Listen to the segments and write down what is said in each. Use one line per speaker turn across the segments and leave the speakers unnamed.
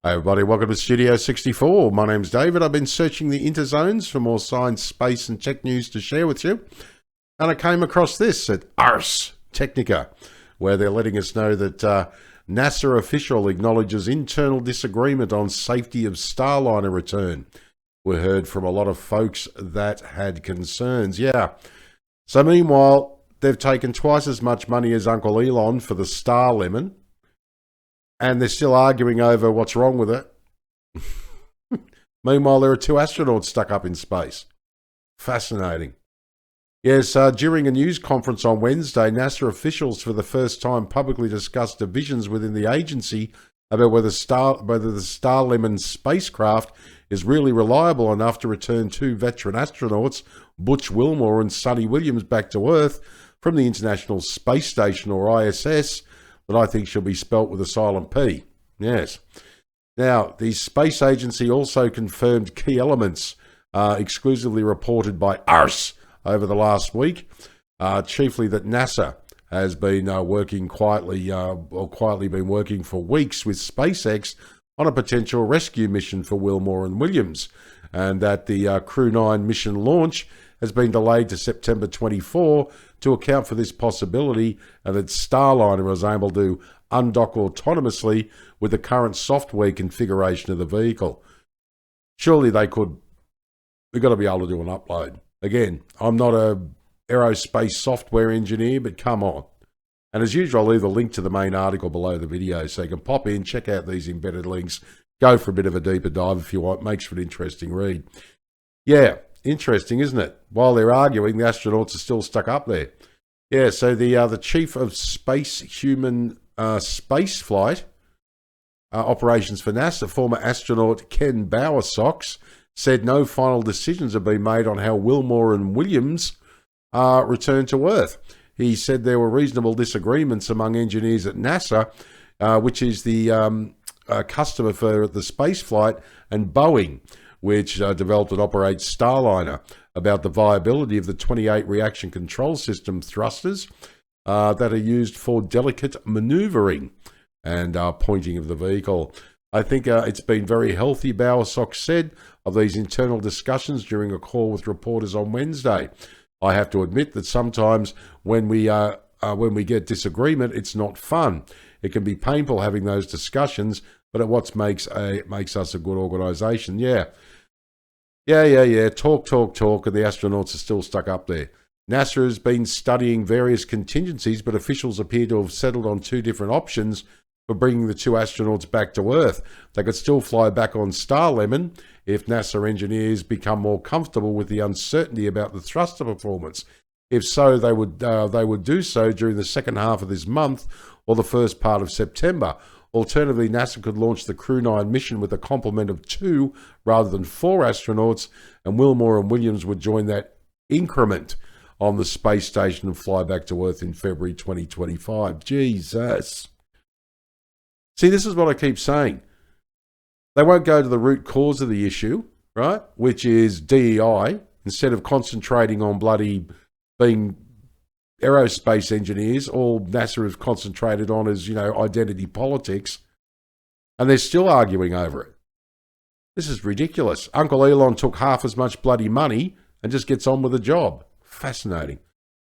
Hey everybody, welcome to Studio 64. My name's David. I've been searching the interzones for more science, space and tech news to share with you. And I came across this at Ars Technica, where they're letting us know that NASA official acknowledges internal disagreement on safety of Starliner return. We heard from a lot of folks that had concerns. Yeah. So meanwhile, they've taken twice as much money as Uncle Elon for the StarLemon. And they're still arguing over what's wrong with it. Meanwhile, there are 2 astronauts stuck up in space. Fascinating. Yes, during a news conference on Wednesday, NASA officials for the first time publicly discussed divisions within the agency about whether the StarLemon spacecraft is really reliable enough to return 2 veteran astronauts, Butch Wilmore and Sonny Williams, back to Earth from the International Space Station, or ISS, that I think should be spelt with a silent P. Yes. Now, the space agency also confirmed key elements exclusively reported by Ars over the last week, chiefly that NASA has been working quietly been working for weeks with SpaceX on a potential rescue mission for Wilmore and Williams, and that the Crew 9 mission launch has been delayed to September 24 to account for this possibility, and that Starliner was able to undock autonomously with the current software configuration of the vehicle. Surely they've got to be able to do an upload. Again, I'm not a aerospace software engineer, but come on. And as usual, I'll leave a link to the main article below the video, so you can pop in, check out these embedded links, go for a bit of a deeper dive if you want. Makes for an interesting read. Yeah. Interesting, isn't it? While they're arguing, the astronauts are still stuck up there. Yeah, so the chief of human space flight operations for NASA, former astronaut Ken Bowersox, said no final decisions have been made on how Wilmore and Williams return to Earth. He said there were reasonable disagreements among engineers at NASA, which is the customer for the space flight, and Boeing, which developed and operates Starliner, about the viability of the 28 reaction control system thrusters that are used for delicate maneuvering and pointing of the vehicle. I think it's been very healthy, Bowersox said, of these internal discussions during a call with reporters on Wednesday. I have to admit that sometimes when we get disagreement, it's not fun. It can be painful having those discussions, but it makes us a good organisation. Yeah. Talk, and the astronauts are still stuck up there. NASA has been studying various contingencies, but officials appear to have settled on 2 different options for bringing the 2 astronauts back to Earth. They could still fly back on StarLemon if NASA engineers become more comfortable with the uncertainty about the thruster performance. If so, they would do so during the second half of this month or the first part of September. Alternatively, NASA could launch the Crew 9 mission with a complement of 2 rather than 4 astronauts, and Wilmore and Williams would join that increment on the space station and fly back to Earth in February 2025. Jesus. See, this is what I keep saying. They won't go to the root cause of the issue, right, which is DEI, instead of concentrating on bloody being aerospace engineers. All NASA has concentrated on is, identity politics, and they're still arguing over it. This is ridiculous. Uncle Elon took half as much bloody money and just gets on with the job. Fascinating.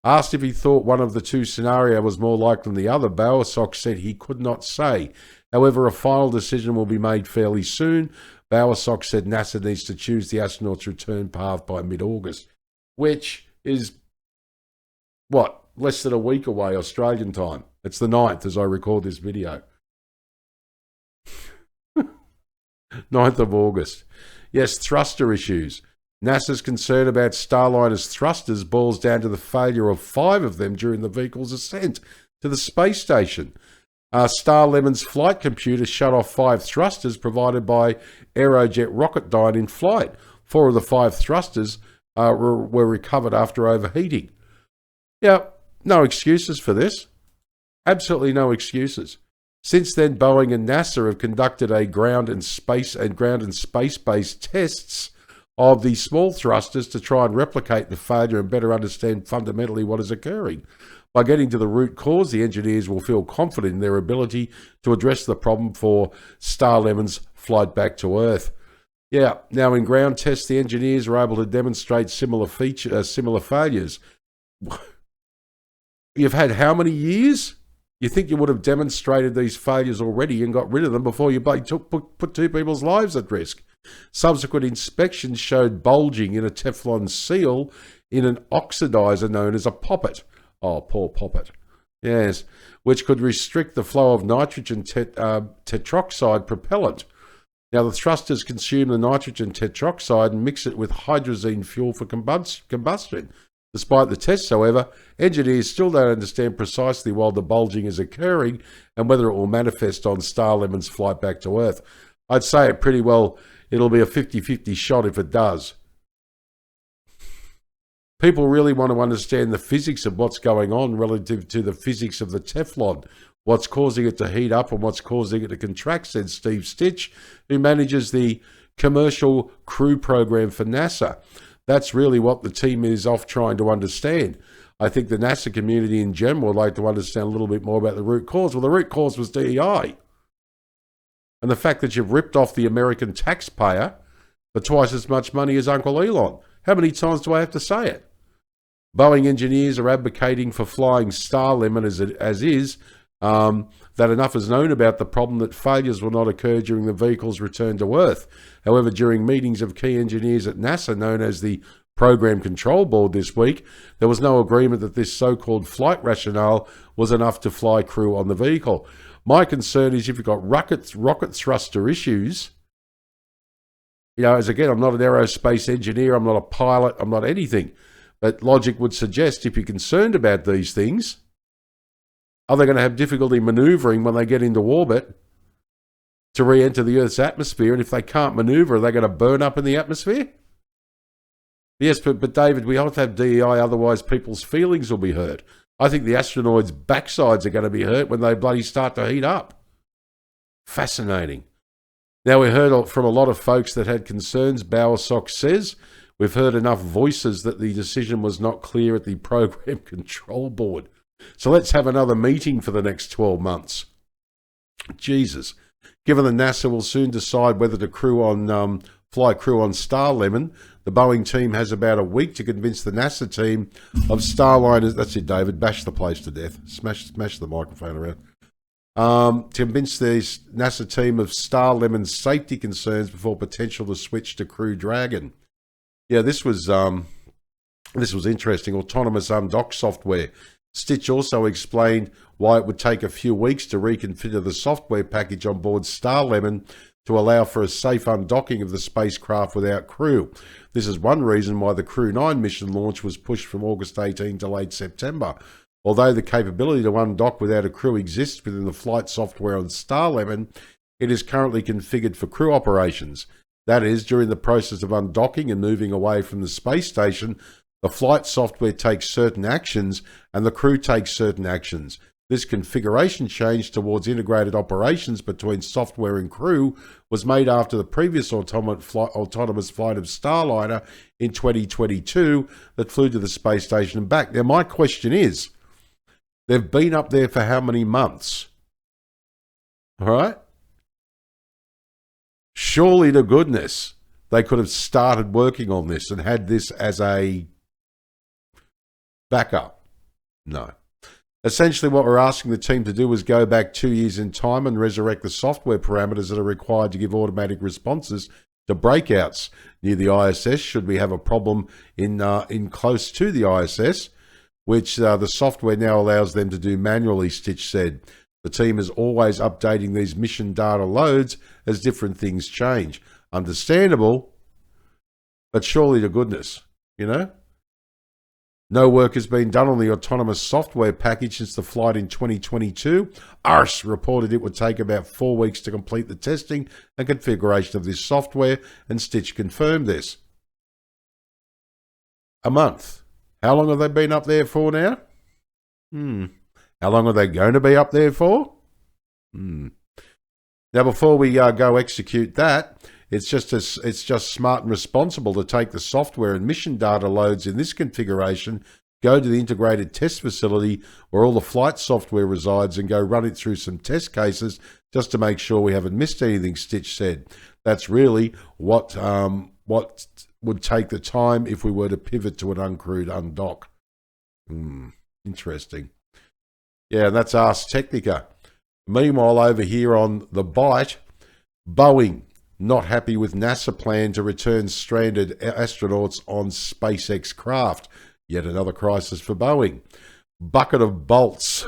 Asked if he thought one of the 2 scenarios was more likely than the other, Bowersox said he could not say. However, a final decision will be made fairly soon. Bowersox said NASA needs to choose the astronauts' return path by mid-August, which is less than a week away Australian time. It's the 9th as I record this video. 9th of August. Yes, thruster issues. NASA's concern about Starliner's thrusters boils down to the failure of 5 of them during the vehicle's ascent to the space station. StarLemon's flight computer shut off 5 thrusters provided by Aerojet Rocketdyne in flight. 4 of the 5 thrusters were recovered after overheating. Yeah, no excuses for this. Absolutely no excuses. Since then, Boeing and NASA have conducted a ground and space-based tests of the small thrusters to try and replicate the failure and better understand fundamentally what is occurring. By getting to the root cause, the engineers will feel confident in their ability to address the problem for StarLemon's flight back to Earth. Yeah, now in ground tests, the engineers are able to demonstrate similar failures. You've had how many years? You think you would have demonstrated these failures already and got rid of them before you put two people's lives at risk. Subsequent inspections showed bulging in a Teflon seal in an oxidizer known as a poppet. Oh, poor poppet. Yes, which could restrict the flow of nitrogen tetroxide propellant. Now, the thrusters consume the nitrogen tetroxide and mix it with hydrazine fuel for combustion. Despite the tests, however, engineers still don't understand precisely why the bulging is occurring and whether it will manifest on StarLemon's flight back to Earth. I'd say it pretty well, it'll be a 50-50 shot if it does. People really want to understand the physics of what's going on relative to the physics of the Teflon, what's causing it to heat up and what's causing it to contract, said Steve Stitch, who manages the commercial crew program for NASA. That's really what the team is off trying to understand. I think the NASA community in general would like to understand a little bit more about the root cause. Well, the root cause was DEI. And the fact that you've ripped off the American taxpayer for twice as much money as Uncle Elon. How many times do I have to say it? Boeing engineers are advocating for flying StarLemon as is, that enough is known about the problem that failures will not occur during the vehicle's return to Earth. However, during meetings of key engineers at NASA, known as the Program Control Board this week, there was no agreement that this so-called flight rationale was enough to fly crew on the vehicle. My concern is if you've got rocket thruster issues, as again, I'm not an aerospace engineer, I'm not a pilot, I'm not anything. But logic would suggest if you're concerned about these things, are they going to have difficulty maneuvering when they get into orbit to re-enter the Earth's atmosphere? And if they can't maneuver, are they going to burn up in the atmosphere? Yes, but David, we have to have DEI, otherwise people's feelings will be hurt. I think the astronauts' backsides are going to be hurt when they bloody start to heat up. Fascinating. Now, we heard from a lot of folks that had concerns, Bowersock says. We've heard enough voices that the decision was not clear at the Program Control Board. So let's have another meeting for the next 12 months. Jesus. Given that NASA will soon decide whether to fly crew on StarLemon, the Boeing team has about a week to convince the NASA team of Starliners. That's it, David. Bash the place to death. Smash the microphone around. To convince the NASA team of StarLemon's safety concerns before potential to switch to Crew Dragon. Yeah, this was interesting. Autonomous undock software. Stitch also explained why it would take a few weeks to reconfigure the software package on board StarLemon to allow for a safe undocking of the spacecraft without crew. This is one reason why the Crew 9 mission launch was pushed from August 18 to late September. Although the capability to undock without a crew exists within the flight software on StarLemon, it is currently configured for crew operations. That is, during the process of undocking and moving away from the space station, the flight software takes certain actions and the crew takes certain actions. This configuration change towards integrated operations between software and crew was made after the previous autonomous flight of Starliner in 2022 that flew to the space station and back. Now, my question is, they've been up there for how many months? All right? Surely to goodness, they could have started working on this and had this as a backup. No. Essentially, what we're asking the team to do is go back 2 years in time and resurrect the software parameters that are required to give automatic responses to breakouts near the ISS should we have a problem in close to the ISS, which the software now allows them to do manually, Stitch said. The team is always updating these mission data loads as different things change. Understandable, but surely to goodness, No work has been done on the autonomous software package since the flight in 2022. ARS reported it would take about 4 weeks to complete the testing and configuration of this software, and Stitch confirmed this. A month. How long have they been up there for now? How long are they going to be up there for? Now, before we go execute that, it's just smart and responsible to take the software and mission data loads in this configuration, go to the integrated test facility where all the flight software resides and go run it through some test cases just to make sure we haven't missed anything, Stitch said. That's really what would take the time if we were to pivot to an uncrewed undock. Interesting. Yeah, that's Ars Technica. Meanwhile, over here on the bite, Boeing not happy with NASA plan to return stranded astronauts on SpaceX craft. Yet another crisis for Boeing. Bucket of bolts.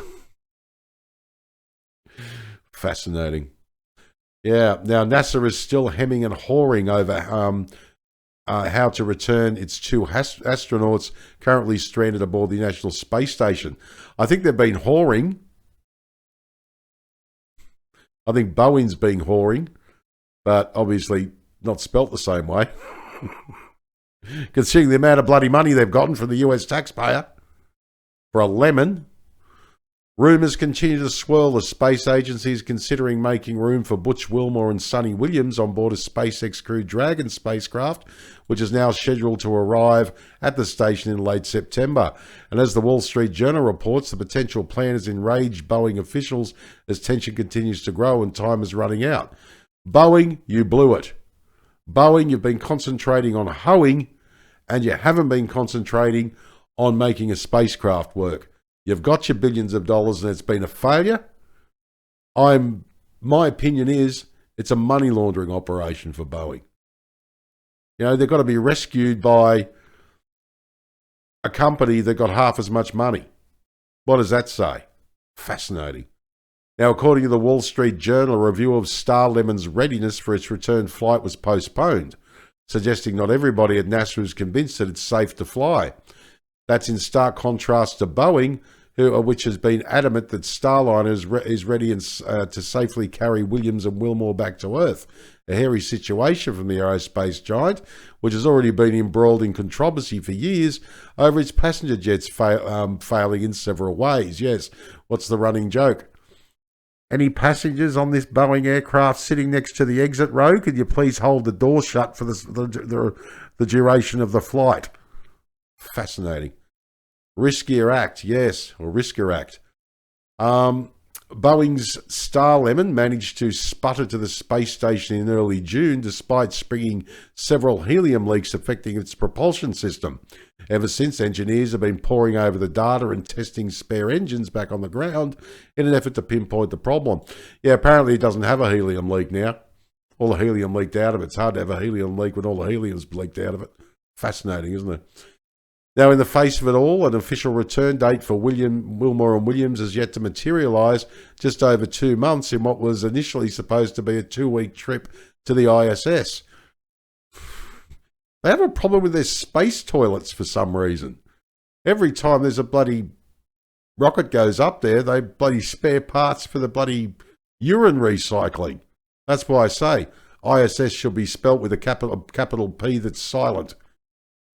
Fascinating. Yeah, now NASA is still hemming and hawing over how to return its two astronauts currently stranded aboard the International Space Station. I think they've been whoring. I think Boeing's been whoring, but obviously not spelt the same way. Considering the amount of bloody money they've gotten from the US taxpayer for a lemon. Rumours continue to swirl as space agencies considering making room for Butch Wilmore and Sonny Williams on board a SpaceX Crew Dragon spacecraft, which is now scheduled to arrive at the station in late September. And as the Wall Street Journal reports, the potential plan has enraged Boeing officials as tension continues to grow and time is running out. Boeing, you blew it. Boeing, you've been concentrating on hoeing and you haven't been concentrating on making a spacecraft work. You've got your billions of dollars and it's been a failure. My opinion is it's a money laundering operation for Boeing. You know, they've got to be rescued by a company that got half as much money. What does that say? Fascinating. Now, according to the Wall Street Journal, a review of StarLemon's readiness for its return flight was postponed, suggesting not everybody at NASA is convinced that it's safe to fly. That's in stark contrast to Boeing, which has been adamant that Starliner is ready to safely carry Williams and Wilmore back to Earth. A hairy situation from the aerospace giant, which has already been embroiled in controversy for years over its passenger jets failing in several ways. Yes, what's the running joke? Any passengers on this Boeing aircraft sitting next to the exit row? Could you please hold the door shut for the duration of the flight? Fascinating. Riskier act, yes, or risker act. Boeing's StarLemon managed to sputter to the space station in early June despite springing several helium leaks affecting its propulsion system. Ever since, engineers have been poring over the data and testing spare engines back on the ground in an effort to pinpoint the problem. Yeah, apparently it doesn't have a helium leak now. All the helium leaked out of it. It's hard to have a helium leak when all the helium's leaked out of it. Fascinating, isn't it? Now, in the face of it all, an official return date for Wilmore and Williams has yet to materialise just over 2 months in what was initially supposed to be a 2-week trip to the ISS. They have a problem with their space toilets for some reason. Every time there's a bloody rocket goes up there, they bloody spare parts for the bloody urine recycling. That's why I say ISS should be spelt with a capital P that's silent.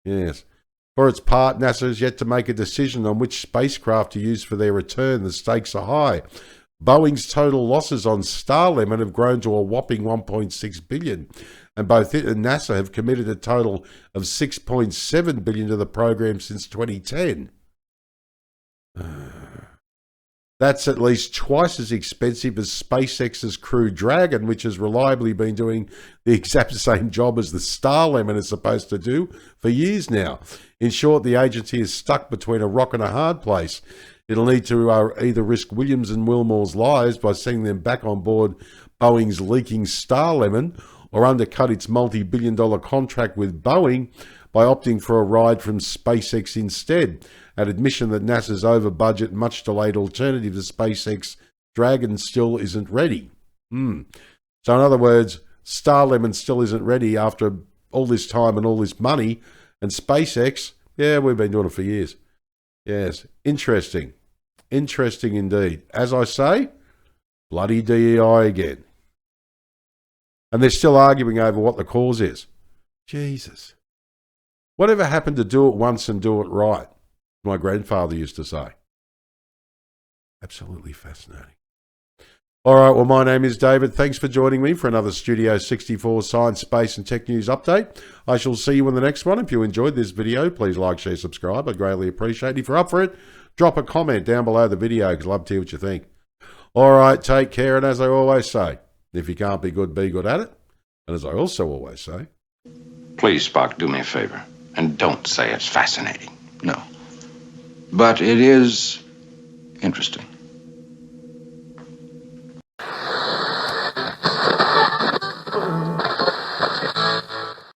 Yes. For its part, NASA has yet to make a decision on which spacecraft to use for their return. The stakes are high. Boeing's total losses on StarLemon have grown to a whopping $1.6 billion, and both it and NASA have committed a total of $6.7 billion to the program since 2010. That's at least twice as expensive as SpaceX's Crew Dragon, which has reliably been doing the exact same job as the StarLemon is supposed to do for years now. In short, the agency is stuck between a rock and a hard place. It'll need to either risk Williams and Wilmore's lives by sending them back on board Boeing's leaking StarLemon, or undercut its multi-billion-dollar contract with Boeing by opting for a ride from SpaceX instead. An admission that NASA's over-budget, much-delayed alternative to SpaceX Dragon still isn't ready. So in other words, StarLemon still isn't ready after all this time and all this money, and SpaceX, yeah, we've been doing it for years. Yes, interesting. Interesting indeed. As I say, bloody DEI again. And they're still arguing over what the cause is. Jesus. Whatever happened to do it once and do it right? My grandfather used to say. Absolutely fascinating. All right, well, my name is David. Thanks for joining me for another Studio 64 Science, Space and Tech News update. I shall see you in the next one. If you enjoyed this video, please like, share, subscribe. I'd greatly appreciate it. If you're up for it, drop a comment down below the video because I'd love to hear what you think. All right, take care. And as I always say, if you can't be good at it. And as I also always say...
Please, Spock, do me a favor. And don't say it's fascinating. No. But it is interesting.